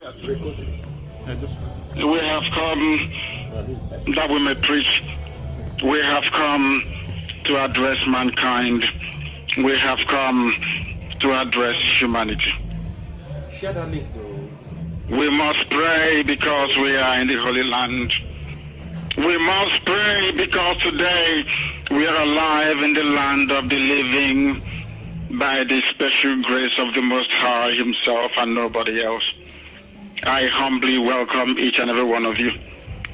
We have come that we may preach. We have come to address mankind. We have come to address humanity. Share that link though. We must pray because we are in the Holy Land. We must pray because today we are alive in the land of the living by the special grace of the Most High Himself and nobody else. I humbly welcome each and every one of you,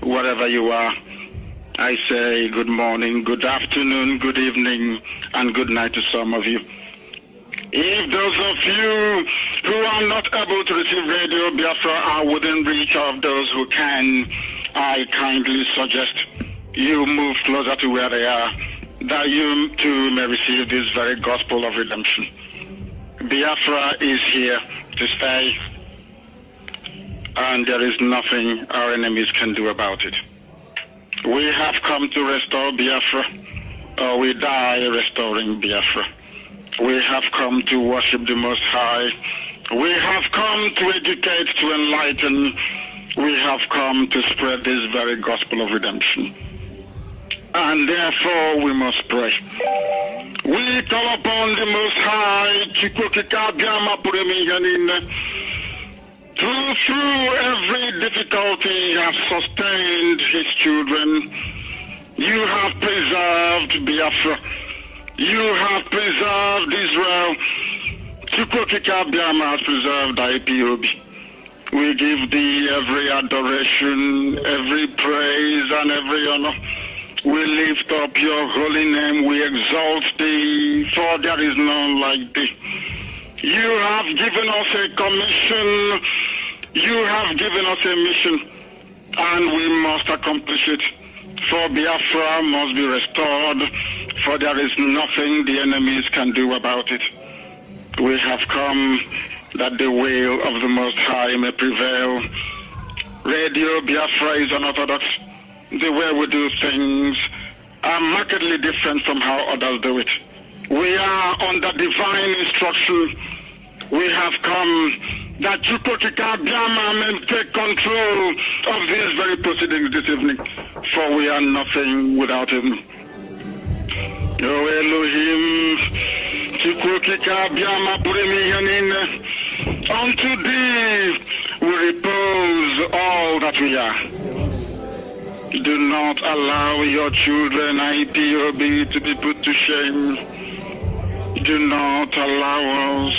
wherever you are. I say good morning, good afternoon, good evening, and good night to some of you. If those of you who are not able to receive Radio Biafra are within reach of those who can, I kindly suggest you move closer to where they are, that you too may receive this very gospel of redemption. Biafra is here to stay, and there is nothing our enemies can do about it. We have come to restore Biafra, or we die restoring Biafra. We have come to worship the Most High. We have come to educate, to enlighten. We have come to spread this very gospel of redemption. And therefore we must pray. We call upon the Most High. Through every difficulty He has sustained His children. You have preserved Biafra. You have preserved Israel. Chukwokika has preserved IPOB. We give Thee every adoration, every praise, and every honor. We lift up Your holy name. We exalt Thee, for there is none like Thee. You have given us a commission. You have given us a mission, and we must accomplish it. For Biafra must be restored, for there is nothing the enemies can do about it. We have come that the will of the Most High may prevail. Radio Biafra is unorthodox. The way we do things are markedly different from how others do it. We are under divine instruction. We have come that Chukwokika Biama may take control of these very proceedings this evening, for we are nothing without Him. O Elohim, Chukwokika Biama Purimiyanin, unto Thee we repose all that we are. Do not allow Your children, IPOB, to be put to shame. Do not allow us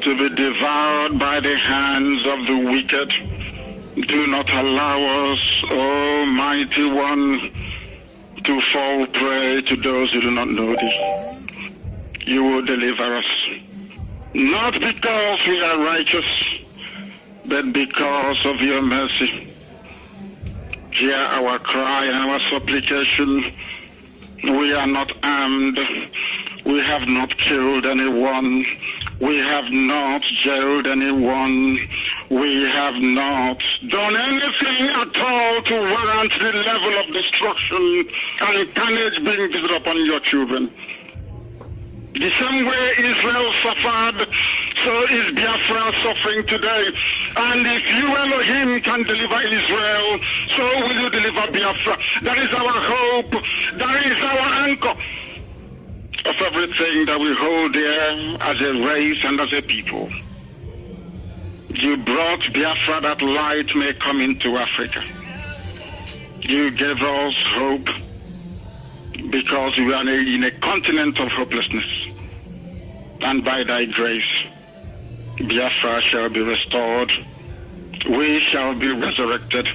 to be devoured by the hands of the wicked. Do not allow us, Almighty One, to fall prey to those who do not know Thee. You will deliver us, not because we are righteous, but because of Your mercy. Hear our cry and our supplication. We are not armed. We have not killed anyone. We have not jailed anyone. We have not done anything at all to warrant the level of destruction and carnage being visited upon Your children. The same way Israel suffered, so is Biafra suffering today. And if You, Elohim, can deliver Israel, so will You deliver Biafra. That is our hope. That is our anchor of everything that we hold dear as a race and as a people. You brought Biafra that light may come into Africa. You gave us hope because we are in a continent of hopelessness. And by Thy grace, Biafra shall be restored. We shall be resurrected.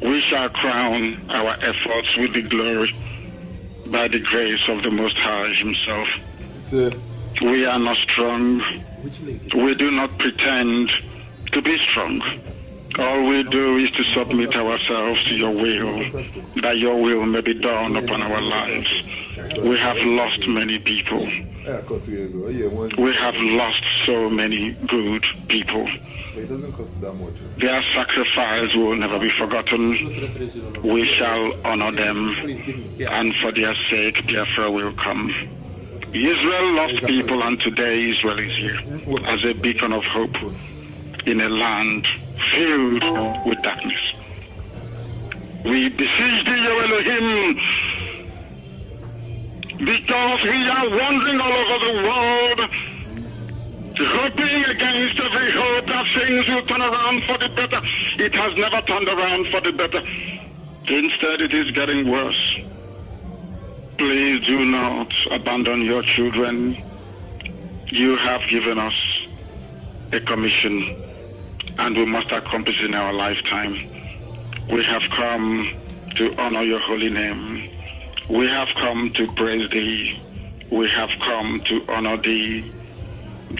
We shall crown our efforts with the glory by the grace of the Most High Himself. We are not strong. We do not pretend to be strong. All we do is to submit ourselves to Your will, that Your will may be done upon our lives. We have lost many people. We have lost so many good people. It doesn't cost that much. Their sacrifice will never be forgotten. We shall honor them, and for their sake, Biafra will come. Israel lost people, and today Israel is here as a beacon of hope. in a land filled with darkness. We beseech thee, O Elohim, because we are wandering all over the world, hoping against every hope that things will turn around for the better. It has never turned around for the better. Instead, it is getting worse. Please do not abandon your children. You have given us a commission, and we must accomplish in our lifetime. We have come to honor your holy name. We have come to praise thee. We have come to honor thee,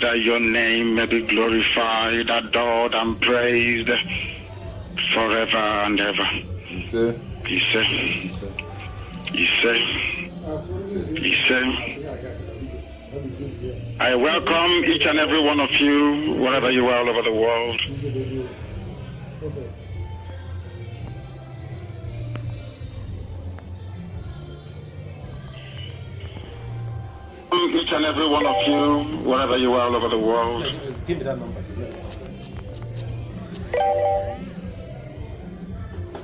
that your name may be glorified, adored, and praised forever and ever. He said, I welcome each and every one of you, wherever you are all over the world. Each and every one of you, wherever you are all over the world. Give me that number.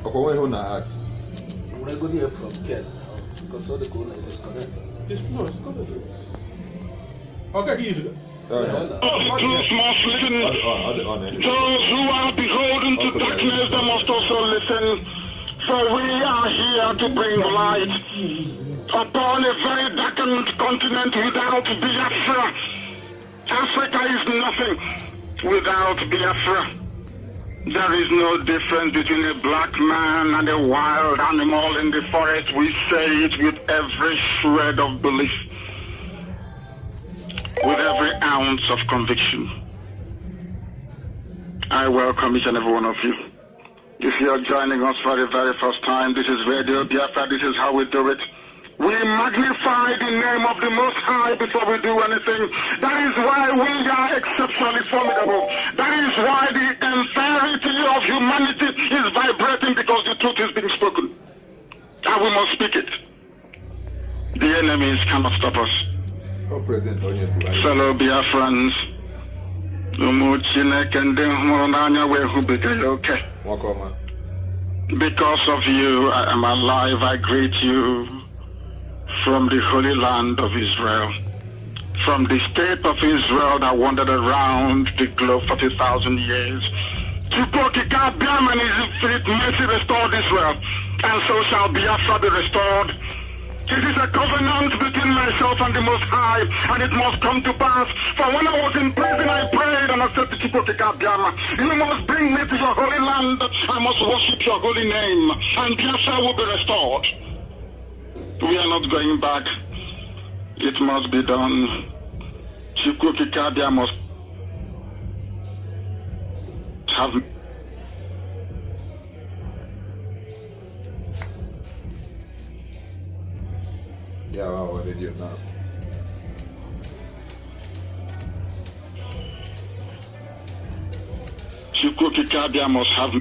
Okay, where you na at? When I go there from Ken, because all the corner is correct. No, it's good. Okay, he is. Those must listen. Those who are beholden to darkness, they must also listen. For we are here to bring light upon a very darkened continent without Biafra. Africa is nothing without Biafra. There is no difference between a black man and a wild animal in the forest. We say it with every shred of belief, with every ounce of conviction. I welcome each and every one of you. If you are joining us for the very first time, this is Radio Biafra. This is how we do it. We magnify the name of the Most High before we do anything. That is why we are exceptionally formidable. That is why the entirety of humanity is vibrating, because the truth is being spoken. And we must speak it. The enemies cannot stop us. Fellow Biafrans, because of you, I am alive. I greet you from the Holy Land of Israel, from the state of Israel that wandered around the globe 40,000 years. Chukokika Biam and his infinite mercy restored Israel, and so shall Biafra be restored. It is a covenant between myself and the Most High, and it must come to pass. For when I was in prison, I prayed and I said to Chukokika Biam, you must bring me to your holy land. I must worship your holy name, and Biafra will be restored. We are not going back. It must be done. Chukokika must have. Yeah, well, what did you now? Chukokika must have.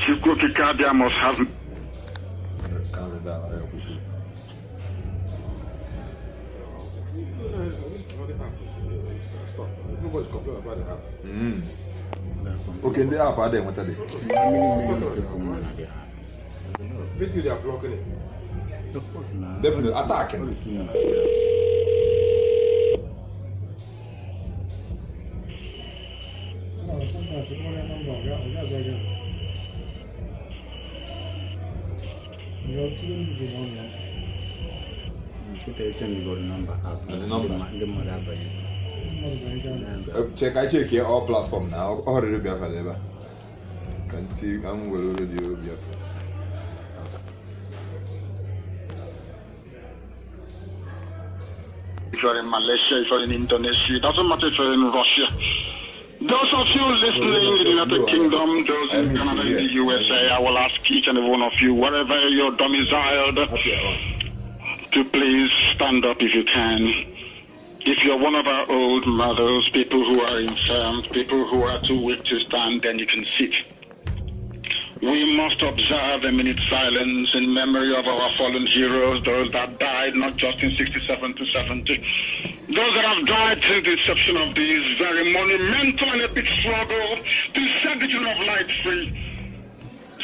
Chukokika must have. Calm down, I help you. Stop. Everybody's complaining about the app. Okay, the app are there, what are they? Maybe they are blocking it. Definitely attacking. Check here all platform now. Already be available. Can see I'm well already be. If you're in Malaysia, if you're in Indonesia, it doesn't matter if you're in Russia. Those of you listening in the United Kingdom, those in Canada, in the USA, I will ask each and every one of you, wherever you're domiciled, to please stand up if you can. If you're one of our old mothers, people who are infirm, people who are too weak to stand, then you can sit. We must observe a minute silence in memory of our fallen heroes, those that died not just in 67 to 70, those that have died since the inception of this very monumental and epic struggle to set the children of light free.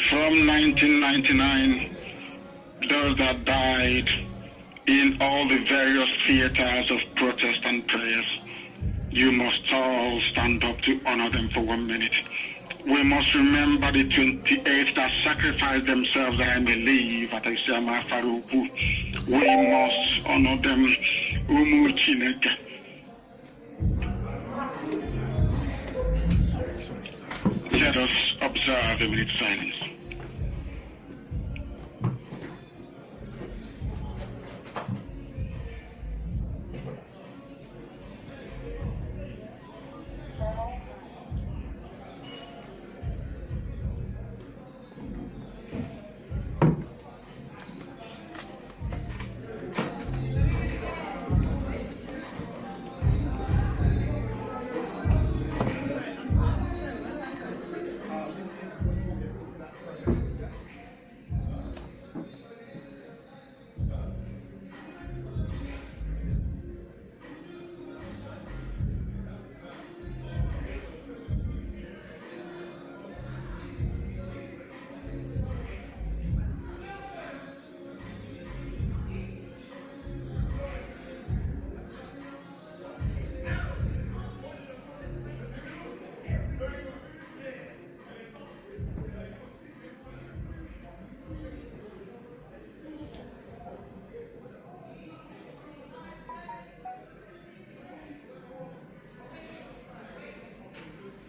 From 1999, those that died in all the various theaters of protest and prayers, you must all stand up to honor them for 1 minute. We must remember the 28 that sacrificed themselves that I may live at Isama Faruku. We must honor them. Umu Chineke. Let us observe a minute silence.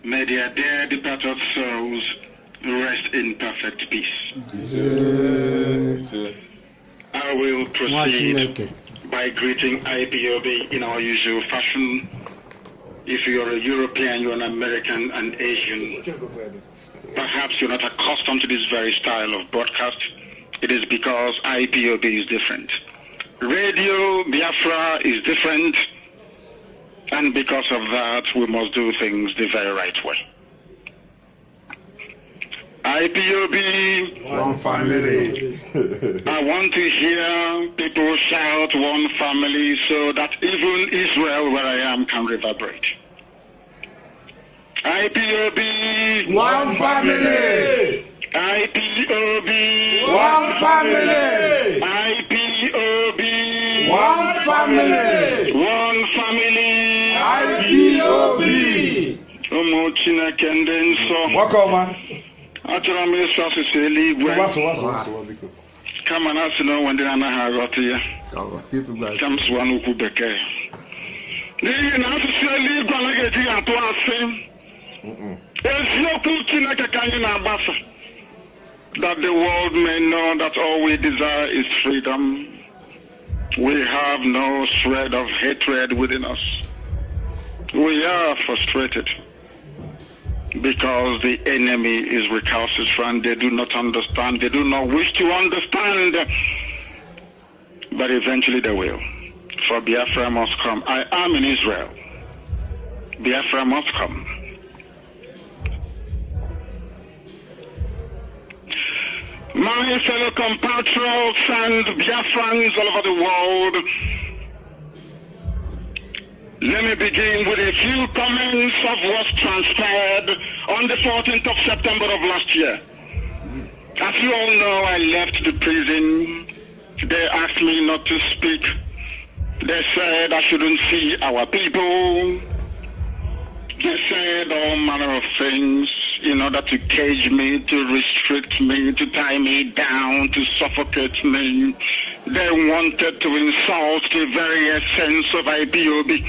May their dear departed souls rest in perfect peace. I will proceed by greeting IPOB in our usual fashion. If you're a European, you're an American, and Asian, perhaps you're not accustomed to this very style of broadcast. It is because IPOB is different. Radio Biafra is different. And because of that, we must do things the very right way. IPOB, one family. I want to hear people shout one family so that even Israel, where I am, can reverberate. IPOB, One family. IPOB, One family. IPOB, One family. one family. IPOB. Ụmụ Chineke ndị nsọ. Welcome. Achọrọ m ịsụ asụsụ eluigwe kama na asị na onwe ndị anaghị aghọta ya ka m sụwa n'okwu bekee. N'ihi na asụsụ eluigwe anaghị eji ya atụ asị. Eziokwu Chineke ka anyị na-agbasa. That the world may know that all we desire is freedom. We have no thread of hatred within us. We are frustrated because the enemy is recalcitrant. They do not understand. They do not wish to understand. But eventually they will. For Biafra must come. I am in Israel. Biafra must come. My fellow compatriots and Biafrans all over the world, let me begin with a few comments of what transpired on the 14th of September of last year. As you all know, I left the prison. They asked me not to speak. They said I shouldn't see our people. They said all manner of things in order to cage me, to restrict me, to tie me down, to suffocate me. They wanted to insult the very essence of IPOB.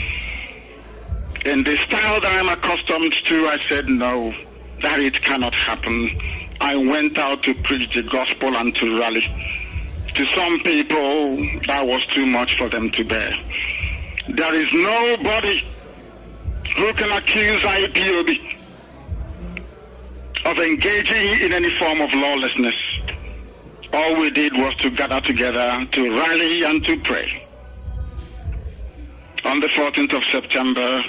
In the style that I'm accustomed to, I said no, that it cannot happen. I went out to preach the gospel and to rally. To some people, that was too much for them to bear. There is nobody who can accuse IPOB of engaging in any form of lawlessness. All we did was to gather together, to rally and to pray. On the 14th of September,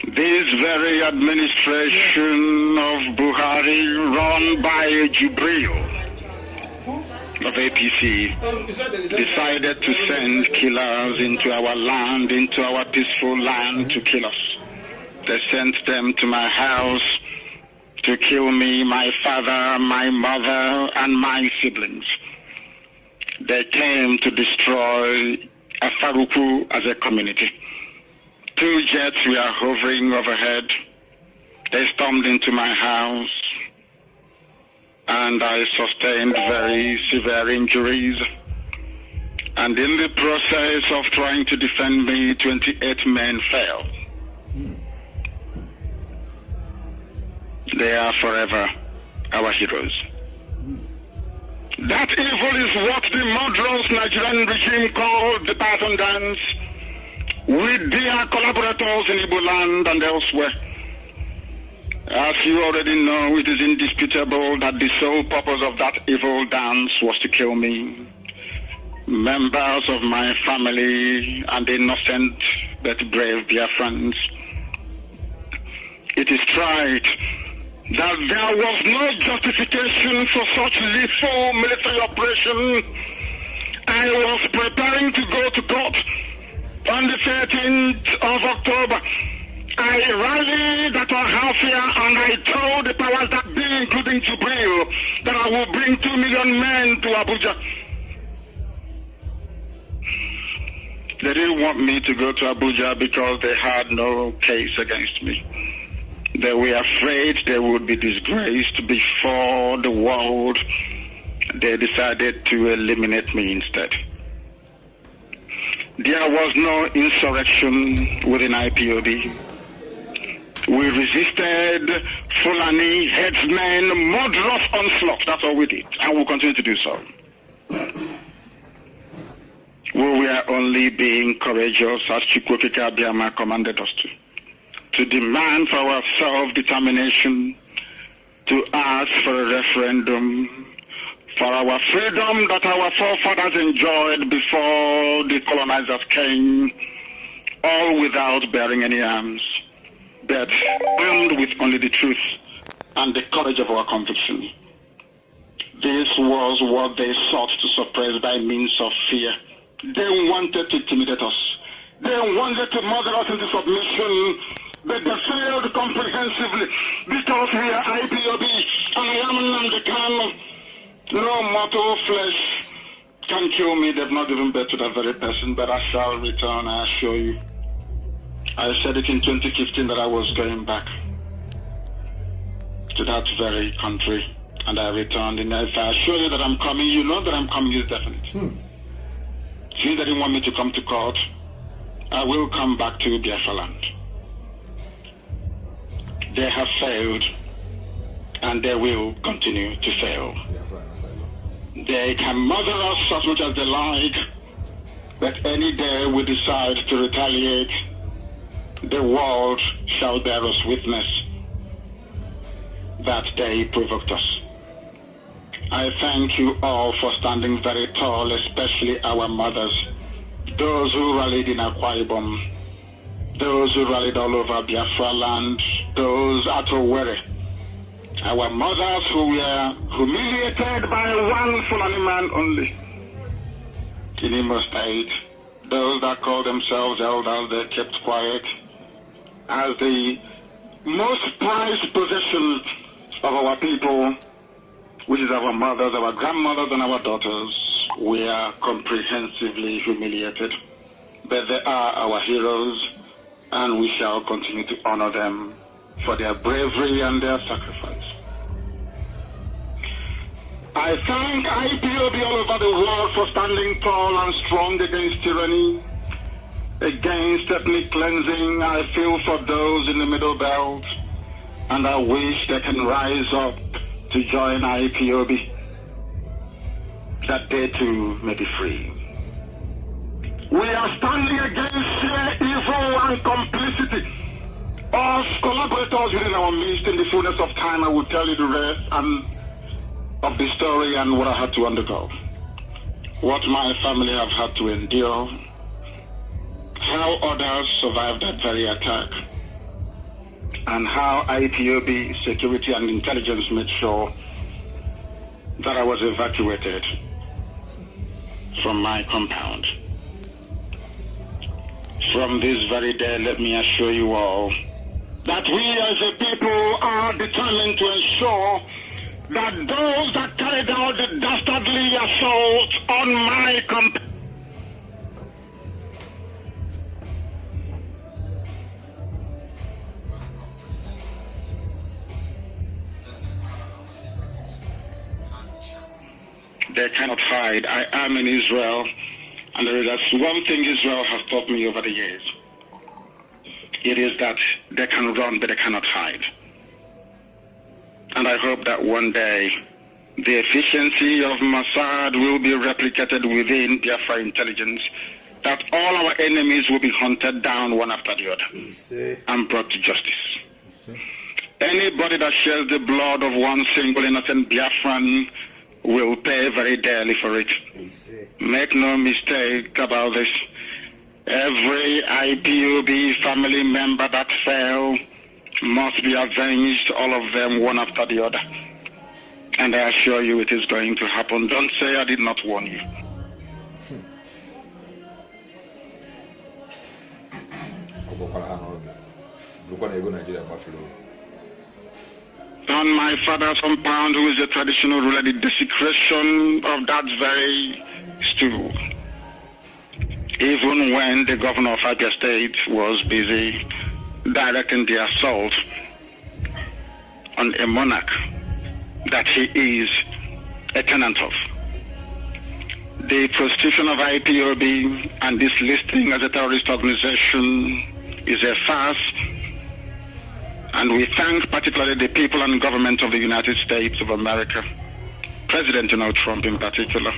This very administration of Buhari, run by Jubril of APC, decided to send killers into our land, into our peaceful land, to kill us. They sent them to my house to kill me, my father, my mother, and my siblings. They came to destroy Afaruku as a community. 2 jets were hovering overhead. They stormed into my house, and I sustained very severe injuries. And in the process of trying to defend me, 28 men fell. They are forever our heroes. That evil is what the murderous Nigerian regime called the Python dance, with their collaborators in Igbo land and elsewhere. As you already know, it is indisputable that the sole purpose of that evil dance was to kill me, members of my family, and innocent but brave Biafrans. It is tried that there was no justification for such lethal military operation. I was preparing to go to court on the 13th of October. I rallied at our house here and I told the powers that be, including Jubril, that I will bring 2 million men to Abuja. They didn't want me to go to Abuja because they had no case against me. They were afraid they would be disgraced before the world. They decided to eliminate me instead. There was no insurrection within IPOB. We resisted Fulani headsmen, murderous onslaught. That's all we did, and we'll continue to do so. We were only being courageous, as Chukwuka Abiyama commanded us to demand for our self-determination, to ask for a referendum, for our freedom that our forefathers enjoyed before the colonizers came, all without bearing any arms, but armed with only the truth and the courage of our conviction. This was what they sought to suppress by means of fear. They wanted to intimidate us. They wanted to murder us into submission, but they failed comprehensively because we are IPOB and I am Nnamdi Kanu. No mortal flesh can kill me. They've not given birth to that very person, but I shall return, I assure you. I said it in 2015 that I was going back to that very country, and I returned. And if I assure you that I'm coming, you know that I'm coming is definite. Since they didn't want me to come to court, I will come back to Biafra land. They have failed, and they will continue to fail. They can murder us as much as they like, but any day we decide to retaliate, the world shall bear us witness that they provoked us. I thank you all for standing very tall, especially our mothers, those who rallied in Akwa Ibom, those who rallied all over Biafra land, those at Owerri, our mothers who were humiliated by one Fulani man only in Imo State, those that called themselves elders, they kept quiet, as the most prized possession of our people, which is our mothers, our grandmothers, and our daughters, we are comprehensively humiliated. But they are our heroes, and we shall continue to honor them for their bravery and their sacrifice. I thank IPOB all over the world for standing tall and strong against tyranny, against ethnic cleansing. I feel for those in the Middle Belt, and I wish they can rise up to join IPOB, that they too may be free. We are standing against sheer evil and complicity of collaborators within our midst. In the fullness of time, I will tell you the rest and of the story and what I had to undergo, what my family have had to endure, how others survived that very attack, and how IPOB security and intelligence made sure that I was evacuated from my compound. From this very day, let me assure you all that we as a people are determined to ensure that those that carried out the dastardly assault on my compound they cannot hide. I am in Israel, and there is one thing Israel has taught me over the years. It is that they can run, but they cannot hide. And I hope that one day the efficiency of Mossad will be replicated within Biafra intelligence, that all our enemies will be hunted down one after the other and brought to justice. Anybody that sheds the blood of one single innocent Biafran will pay very dearly for it. Make no mistake about this. Every IPOB family member that fell must be avenged, all of them, one after the other. And I assure you it is going to happen. Don't say I did not warn you. On my father's compound, who is a traditional ruler, the desecration of that very stool. Even when the governor of Abia State was busy directing the assault on a monarch that he is a tenant of. The prostitution of IPOB and this listing as a terrorist organization is a farce, and we thank particularly the people and government of the United States of America, President Donald Trump in particular,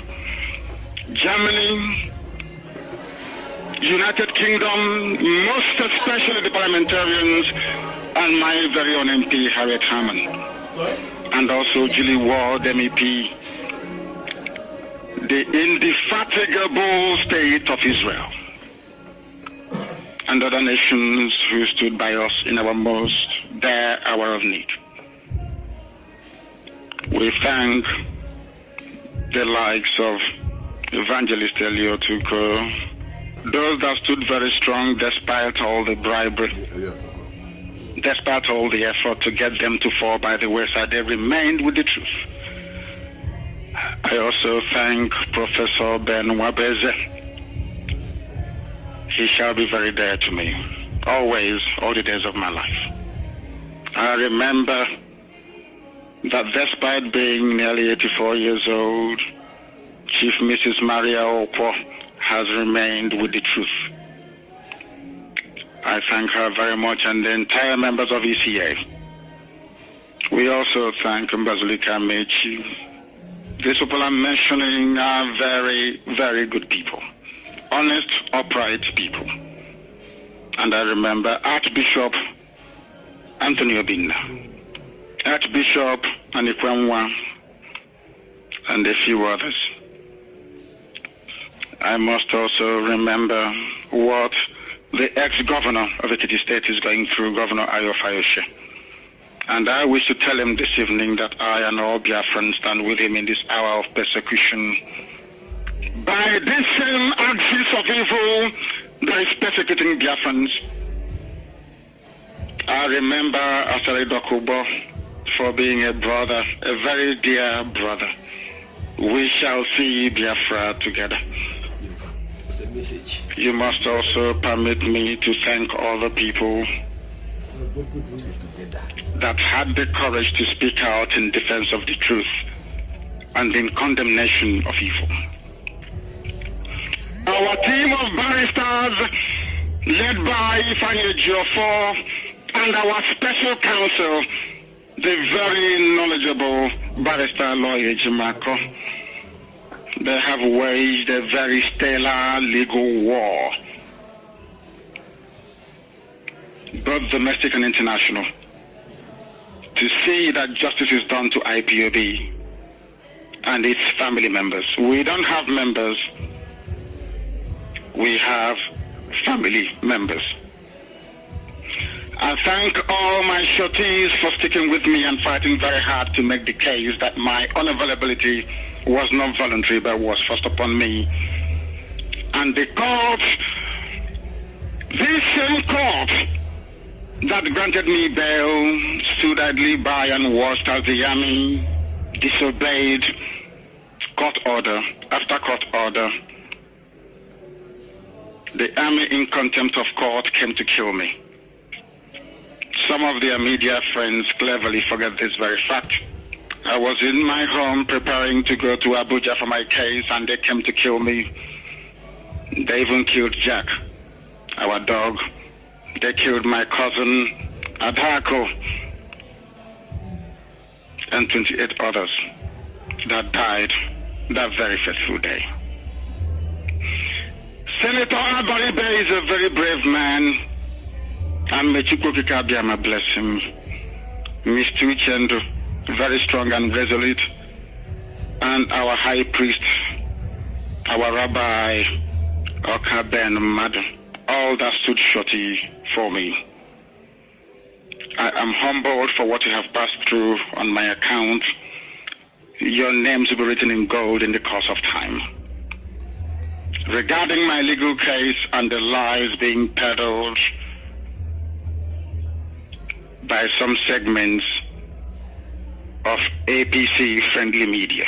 Germany, United Kingdom, most especially the parliamentarians, and my very own MP, Harriet Harman, and also Julie Ward, MEP, the indefatigable state of Israel, and other nations who stood by us in our most dire hour of need. We thank the likes of Evangelist Eliotuko, those that stood very strong despite all the bribery, despite all the effort to get them to fall by the wayside, they remained with the truth. I also thank Professor Ben Wabeze. He shall be very dear to me, always, all the days of my life. I remember that despite being nearly 84 years old, Chief Mrs. Maria Okwo has remained with the truth. I thank her very much, and the entire members of ECA. We also thank Mbazulika Mechi. These people I'm mentioning are very, very good people. Honest, upright people. And I remember Archbishop Anthony Obinna, Archbishop Anikwemwa, and a few others. I must also remember what the ex-governor of Ekiti State is going through, Governor Ayo Fayose. And I wish to tell him this evening that I and all Biafrans stand with him in this hour of persecution. By this same axis of evil that is persecuting Biafrans, I remember Asari Dokubo for being a brother, a very dear brother. We shall see Biafra together. It's a message. You must also permit me to thank all the people that had the courage to speak out in defense of the truth and in condemnation of evil. Our team of barristers, led by Ifeanyi Ejiofor, and our special counsel, the very knowledgeable barrister lawyer Jimako, they have waged a very stellar legal war, both domestic and international, to see that justice is done to IPOB and its family members. We don't have members, we have family members. I thank all my shorties for sticking with me and fighting very hard to make the case that my unavailability was not voluntary but was forced upon me. And the court, this same court that granted me bail, stood idly by and watched as the army disobeyed court order after court order. The army, in contempt of court, came to kill me. Some of their media friends cleverly forget this very fact. I was in my home preparing to go to Abuja for my case, and they came to kill me. They even killed Jack, our dog. They killed my cousin, Adako, and 28 others that died that very fateful day. Senator Abaribe is a very brave man, and may Chukwukika Abiyama bless him. Mr. Uchendu, very strong and resolute, and our high priest, our rabbi, Oka Ben Madu, all that stood shorty for me. I am humbled for what you have passed through on my account. Your names will be written in gold in the course of time. Regarding my legal case and the lies being peddled by some segments of APC-friendly media,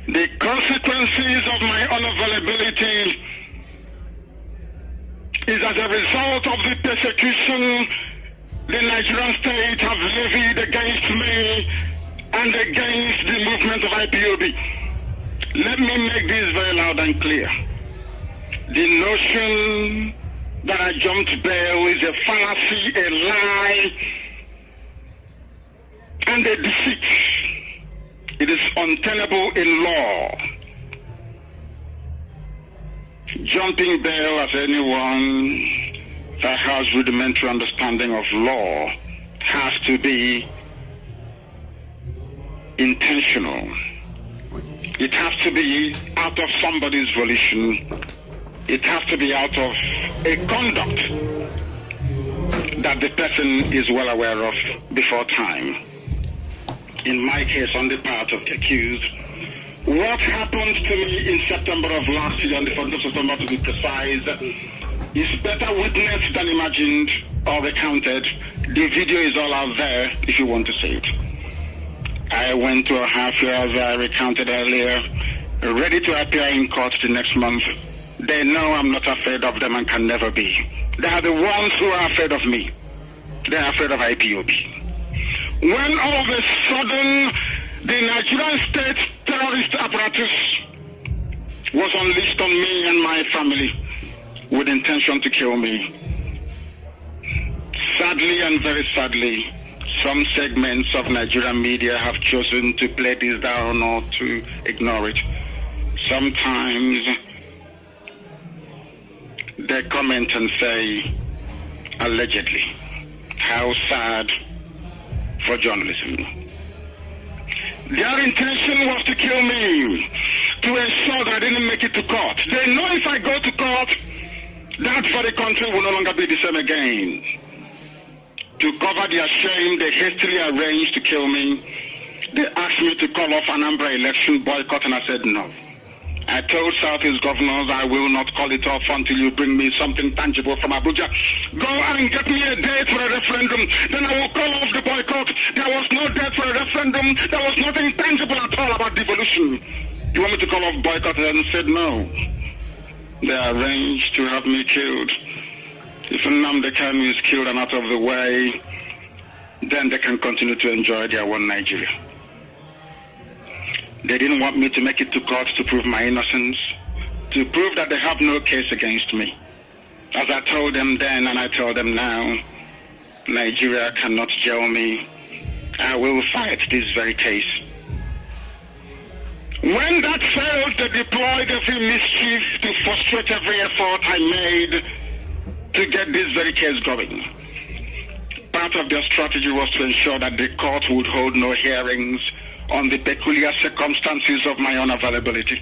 the consequences of my unavailability is as a result of the persecution the Nigerian state have levied against me and against the movement of IPOB. Let me make this very loud and clear. The notion that I jumped bail is a fallacy, a lie, and a deceit. It is untenable in law. Jumping bail, as anyone that has rudimentary understanding of law, has to be intentional. It has to be out of somebody's volition. It has to be out of a conduct that the person is well aware of before time. In my case, on the part of the accused, what happened to me in September of last year, on the 4th of September to be precise, is better witnessed than imagined or recounted. The video is all out there if you want to see it. I went to a half year, as I recounted earlier, ready to appear in court the next month. They know I'm not afraid of them and can never be. They are the ones who are afraid of me. They are afraid of IPOB. When all of a sudden the Nigerian state terrorist apparatus was unleashed on me and my family with intention to kill me, sadly and very sadly, some segments of Nigerian media have chosen to play this down or to ignore it. Sometimes they comment and say, allegedly. How sad for journalism. Their intention was to kill me, to ensure that I didn't make it to court. They know if I go to court, that very country will no longer be the same again. To cover their shame, they hastily arranged to kill me. They asked me to call off Anambra election boycott, and I said no. I told Southeast governors I will not call it off until you bring me something tangible from Abuja. Go and get me a date for a referendum, then I will call off the boycott. There was no date for a referendum. There was nothing tangible at all about devolution. You want me to call off boycott? And I said no. They arranged to have me killed. If Nnamdi Kanu is killed and out of the way, then they can continue to enjoy their one Nigeria. They didn't want me to make it to court to prove my innocence, to prove that they have no case against me. As I told them then and I tell them now, Nigeria cannot jail me. I will fight this very case. When that failed, they deployed every mischief to frustrate every effort I made to get this very case going. Part of their strategy was to ensure that the court would hold no hearings on the peculiar circumstances of my unavailability.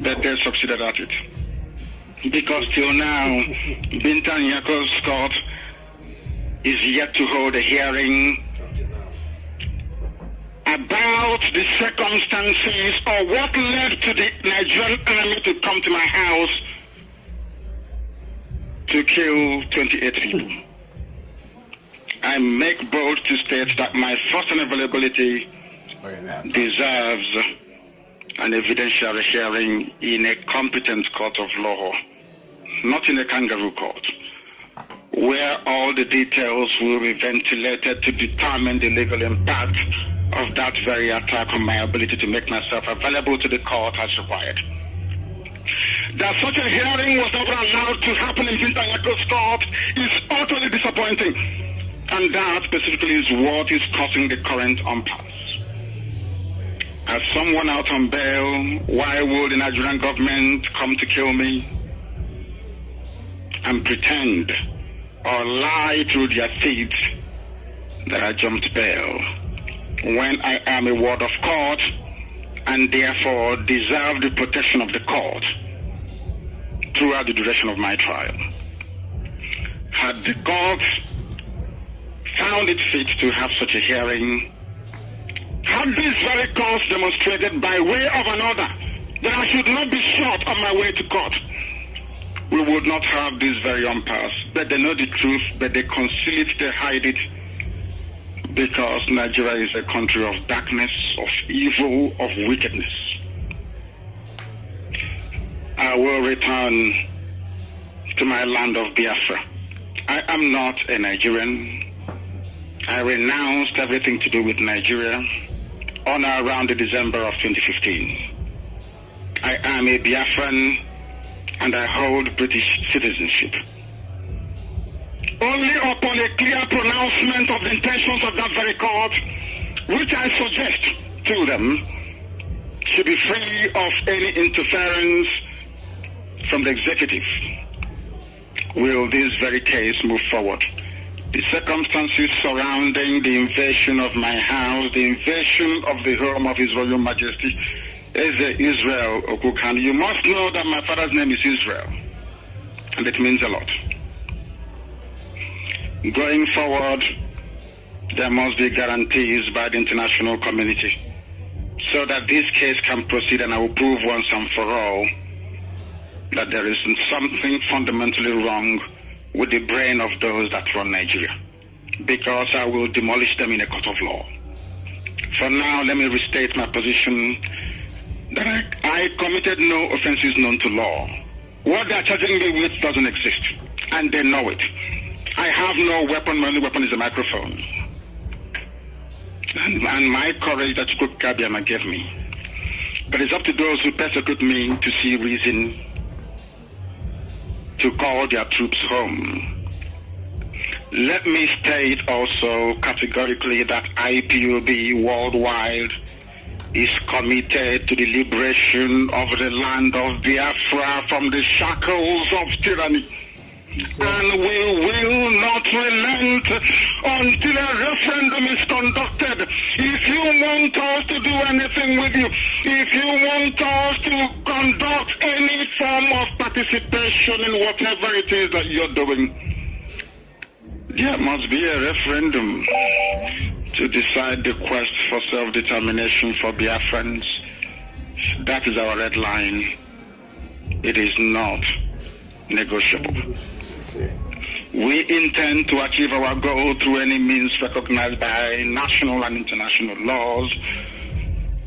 but they succeeded at it. Because till now, Binta Nyako's court is yet to hold a hearing about the circumstances or what led to the Nigerian army to come to my house to kill 28 people. I make bold to state that my first unavailability deserves an evidentiary hearing in a competent court of law, not in a kangaroo court, where all the details will be ventilated to determine the legal impact of that very attack on my ability to make myself available to the court as required. That such a hearing was never allowed to happen in Binta Nyako's court is utterly disappointing, and that specifically is what is causing the current impasse. As someone out on bail, why would the Nigerian government come to kill me and pretend or lie through their teeth that I jumped bail when I am a ward of court and therefore deserve the protection of the court throughout the duration of my trial? Had the court found it fit to have such a hearing, had this very cause demonstrated by way of another that I should not be shot on my way to court, we would not have this very impasse. But they know the truth, but they conceal it, they hide it, because Nigeria is a country of darkness, of evil, of wickedness. I will return to my land of Biafra. I am not a Nigerian. I renounced everything to do with Nigeria on or around December of 2015. I am a Biafran and I hold British citizenship. Only upon a clear pronouncement of the intentions of that very court, which I suggest to them should be free of any interference from the executive, will this very case move forward. The circumstances surrounding the invasion of my house, the invasion of the home of His Royal Majesty, Israel Okukan. You must know that my father's name is Israel, and it means a lot. Going forward, there must be guarantees by the international community so that this case can proceed, and I will prove once and for all that there is something fundamentally wrong with the brain of those that run Nigeria, because I will demolish them in a court of law. For now, let me restate my position that I committed no offenses known to law. What they are charging me with doesn't exist, and they know it. I have no weapon. My only weapon is a microphone. And my courage that Chukwu Kabiama gave me. But it's up to those who persecute me to see reason to call their troops home. Let me state also categorically that IPOB worldwide is committed to the liberation of the land of Biafra from the shackles of tyranny. And we will not relent until a referendum is conducted. If you want us to do anything with you, if you want us to conduct any form of participation in whatever it is that you're doing, there must be a referendum to decide the quest for self-determination for Biafrans. That is our red line. It is not negotiable. We intend to achieve our goal through any means recognized by national and international laws.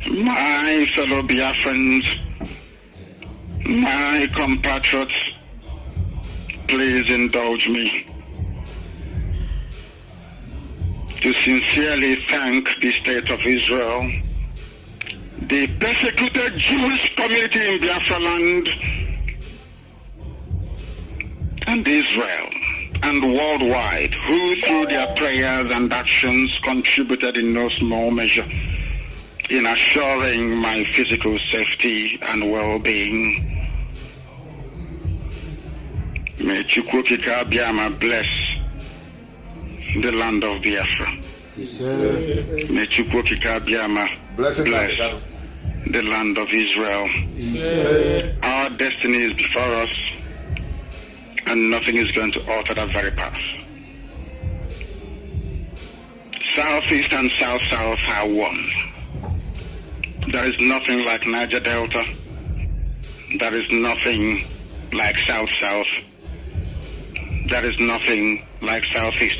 My fellow Biafrans, my compatriots, please indulge me to sincerely thank the State of Israel, the persecuted Jewish community in Biafra land, and Israel, and worldwide, who through their prayers and actions contributed in no small measure in assuring my physical safety and well-being. May Chukwu Kabiama bless the land of Biafra. May Chukwu Kabiama bless the land of Israel. Our destiny is before us, and nothing is going to alter that very path. Southeast and South-South are one. There is nothing like Niger Delta. There is nothing like South-South. There is nothing like Southeast.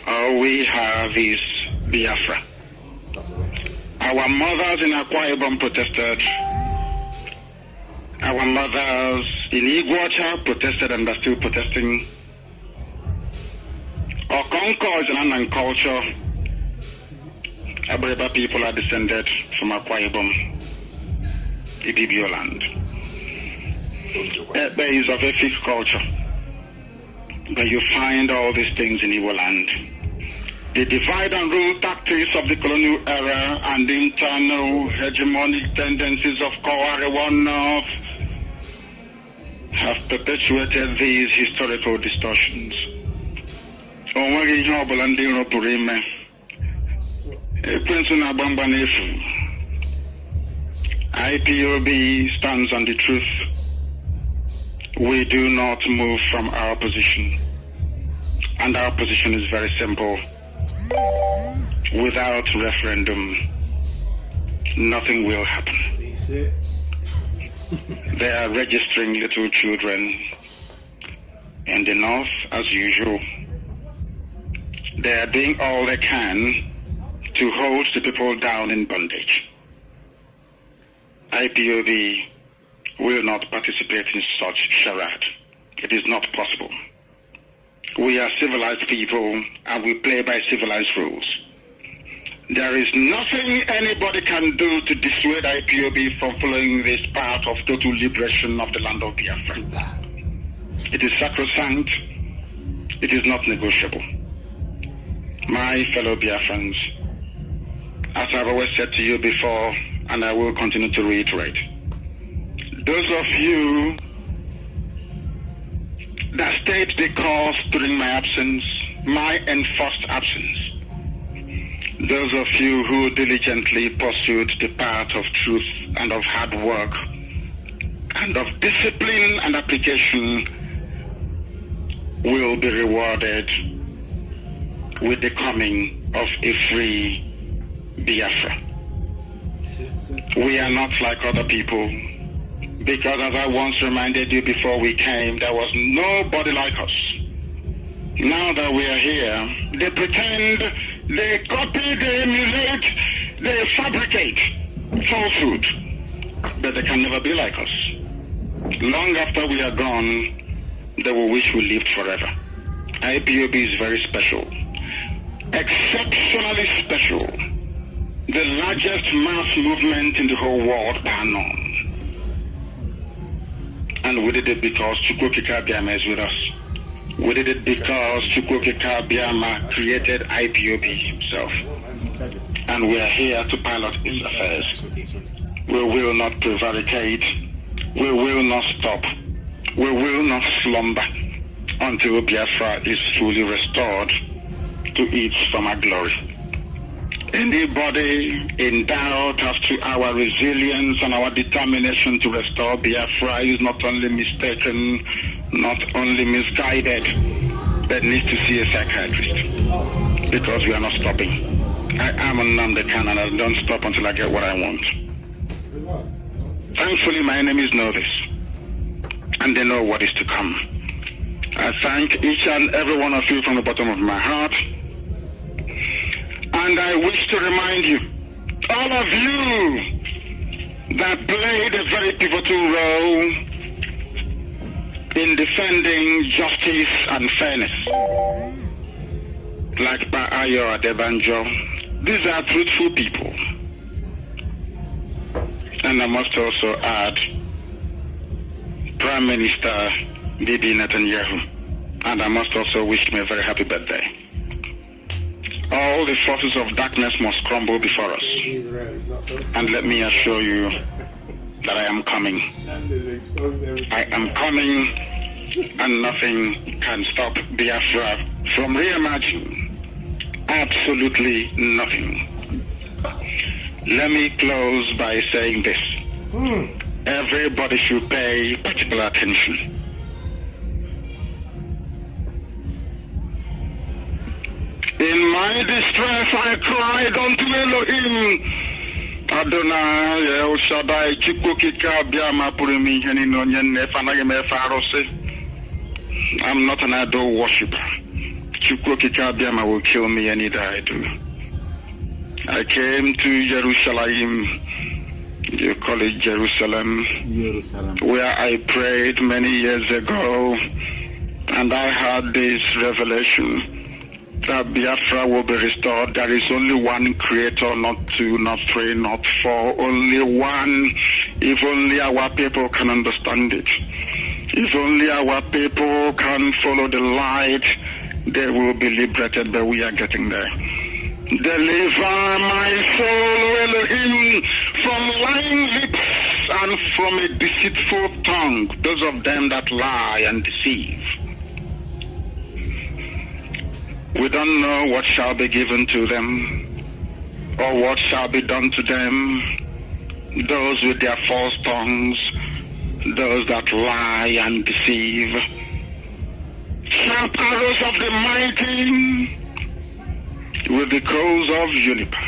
All we have is Biafra. Our mothers in Akwa Ibom protested. Our mothers in Iguacha protested and are still protesting. Okonko is an Annan culture. Abreba people are descended from Akwa Ibom, Ibibio land. Ebe is of a fixed culture. But you find all these things in Igbo land. The divide and rule tactics of the colonial era and the internal hegemonic tendencies of Kowari North have perpetuated these historical distortions. IPOB stands on the truth. We do not move from our position. And our position is very simple. Without referendum, nothing will happen. They are registering little children in the north as usual. They are doing all they can to hold the people down in bondage. IPOB will not participate in such charade. It is not possible. We are civilized people and we play by civilized rules. There is nothing anybody can do to dissuade IPOB from following this path of total liberation of the land of Biafra. It is sacrosanct. It is not negotiable. My fellow Biafrans, as I've always said to you before, and I will continue to reiterate, those of you that stayed the course during my absence, my enforced absence, those of you who diligently pursued the path of truth and of hard work and of discipline and application will be rewarded with the coming of a free Biafra. We are not like other people, because as I once reminded you before we came, there was nobody like us. Now that we are here, they pretend, they copy, they emulate, they fabricate falsehood, but they can never be like us. Long after we are gone, they will wish we lived forever. IPOB is very special, exceptionally special, the largest mass movement in the whole world bar none. And we did it because Chukwokika Biama is with us. We did it because Chukwokika Biama created IPOB himself. And we are here to pilot his affairs. We will not prevaricate. We will not stop. We will not slumber until Biafra is fully restored to its former glory. Anybody in doubt as to our resilience and our determination to restore Biafra is not only mistaken, not only misguided, but needs to see a psychiatrist, because we are not stopping. I am Nnamdi Kanu and I don't stop until I get what I want. Thankfully, my enemies know this, and they know what is to come. I thank each and every one of you from the bottom of my heart. And I wish to remind you, all of you that played a very pivotal role in defending justice and fairness, like Ayo Adebanjo, these are truthful people. And I must also add Prime Minister Bibi Netanyahu, and I must also wish him a very happy birthday. All the forces of darkness must crumble before us. And let me assure you that I am coming. I am coming, and nothing can stop Biafra from reimagining. Absolutely nothing. Let me close by saying this. Everybody should pay particular attention. In my distress, I cried unto Elohim. Adonai, El Shaddai, Chukukika, Biama, Purimi, Heninonian, Nefanagame, Farose. I'm not an idol worshiper. Chukukika, Biama will kill me any day I do. I came to Jerusalem, you call it Jerusalem, where I prayed many years ago, and I had this revelation that Biafra will be restored. There is only one creator, not two, not three, not four, only one. If only our people can understand it. If only our people can follow the light, they will be liberated, but we are getting there. Deliver my soul, Elohim, from lying lips and from a deceitful tongue, those of them that lie and deceive. We don't know what shall be given to them or what shall be done to them. Those with their false tongues, those that lie and deceive. Sharp arrows of the mighty with the crows of juniper.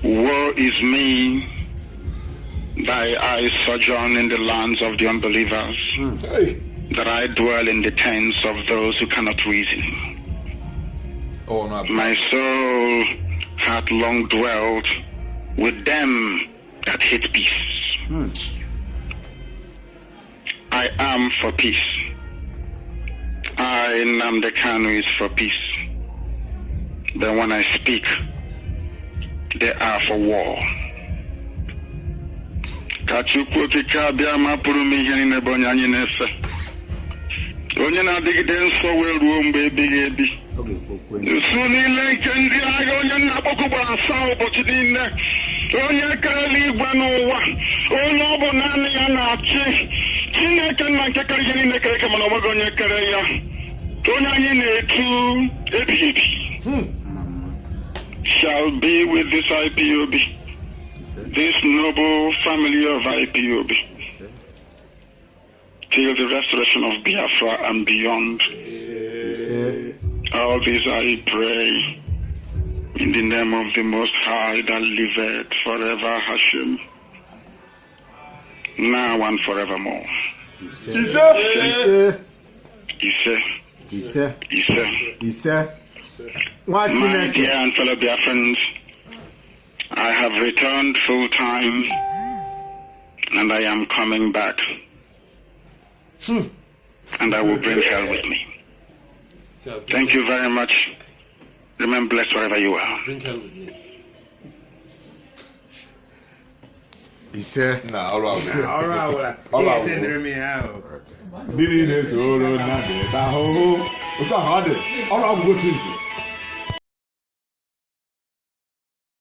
Woe is me, that I sojourn in the lands of the unbelievers. That I dwell in the tents of those who cannot reason. My soul hath long dwelt with them that hate peace. I am for peace. I, Nnamdi Kanu, is for peace. But when I speak, they are for war. Onye na-adịgide nsọ wee ruo mgbe ebighị ebi. Nso niile nke ndị agha onye na-akpọkụgba asaa ụbọchị niile. Onye kere eluigwe n'ụwa. Onye ọ bụ naanị ya na-achị. Chineke nna nke kere ihe niile kere eke mana ọ nweghị onye kere ya. Onye anyị na-etu ebighị ebi. Shall be with this IPOB. This noble family of IPOB. Till the restoration of Biafra and beyond. All this I pray in the name of the Most High that liveth forever, Hashem, now and forevermore. My dear and fellow Biafrans, I have returned full time and I am coming back. And I will bring hell with me. Thank you very much. Remain blessed wherever you are. Bring hell with me. He said, "No, all right. Bibi ne soro na be ba ho. O ta ha de. All right, go since.